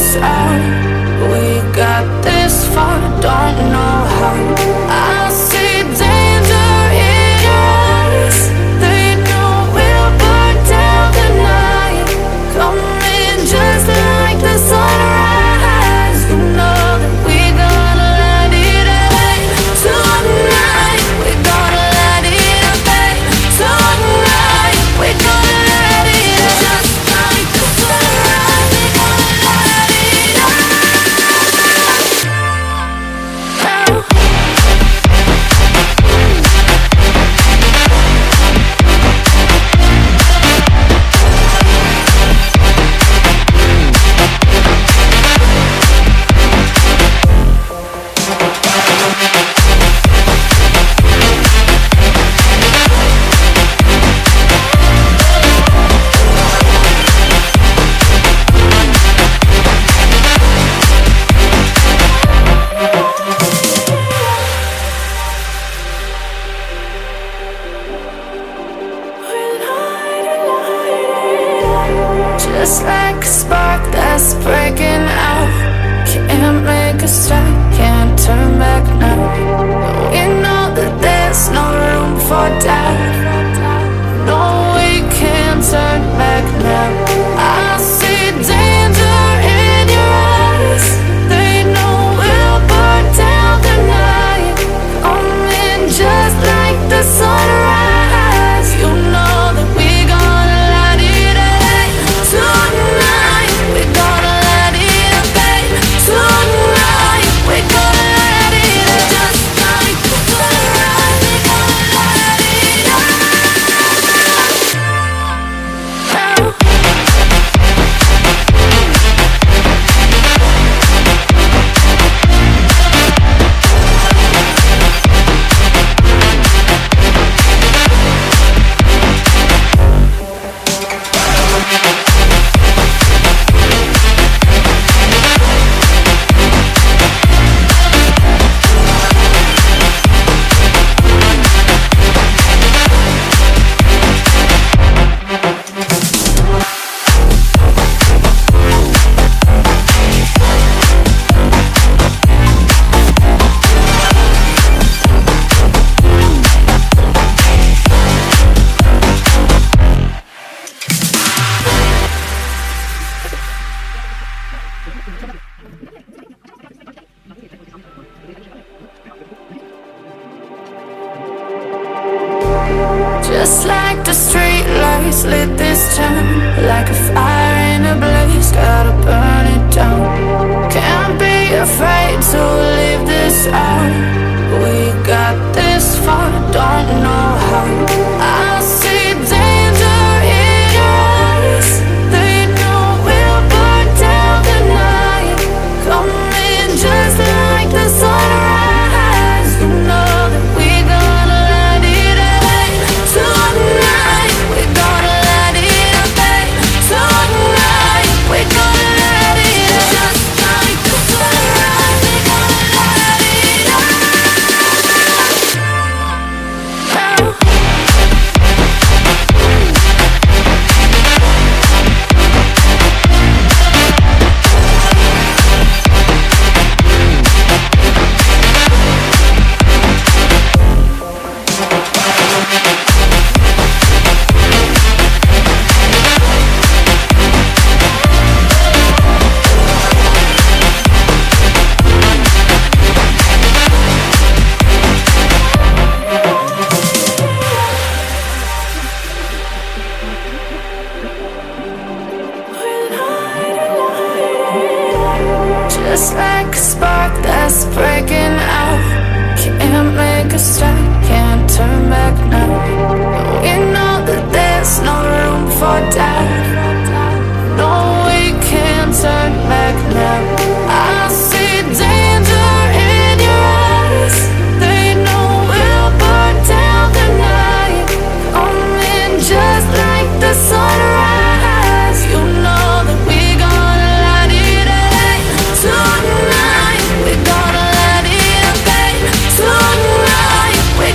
this out. We got this far, don't know how. I see danger in your eyes. They know we'll burn down the night. Coming just like the sunrise. You know that we gonna light it up tonight. We gonna light it up tonight. We gonna light it up just like the sunrise. We gonna light it up. Just like a spark that's breaking out. Can't make a stop, can't turn back now. We know that there's no room for doubt. No, we can't turn back now. I see danger in your eyes. They know we'll burn down the night. Coming just like the sunrise. You know that we gonna light it up tonight. We gonna light it up tonight. We gonna light it up just like the sunrise. We gonna light it up. Just like the street lights lit this town, like a fire in a blaze, gotta burn it down. Can't be afraid to leave this out. We got this far, don't know how. I see danger in your eyes. They know we'll burn down the night. Coming just like the sunrise. You know that we gonna light it up tonight. We gonna light it up tonight. We gonna light it up just like the sunrise. We gonna light it up. Just like a spark that's breaking out. Can't make a stop, can't turn back now. We know that there's no room for doubt. No, we can't turn back now. I see danger in your eyes. They know we'll burn down the night. Coming just like the sunrise. You know that we gonna light it up tonight. We gonna light it up tonight. We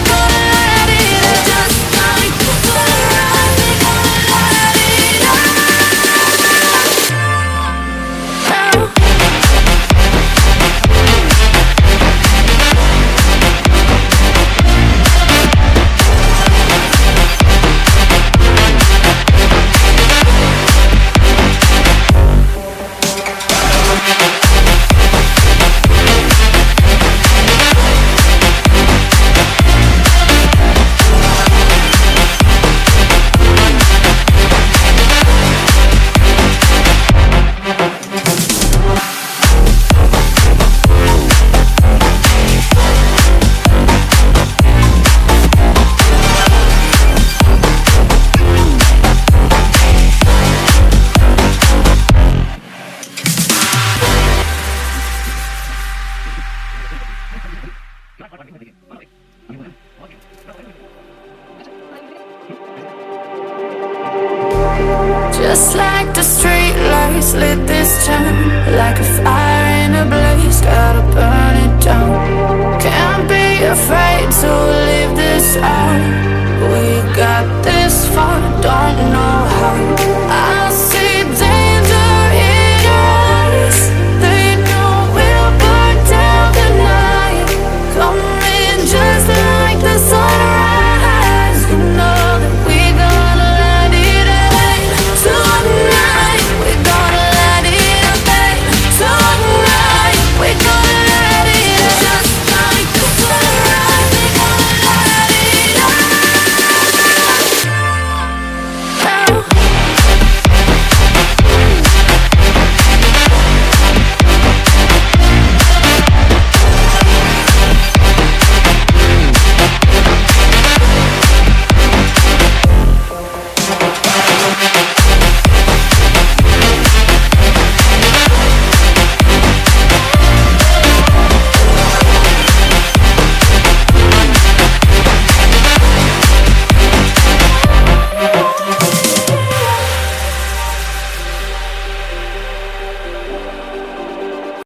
Just like the street lights lit this town, like a fire in a blaze, gotta burn it down. Can't be afraid to leave this out. We got this far, don't know how.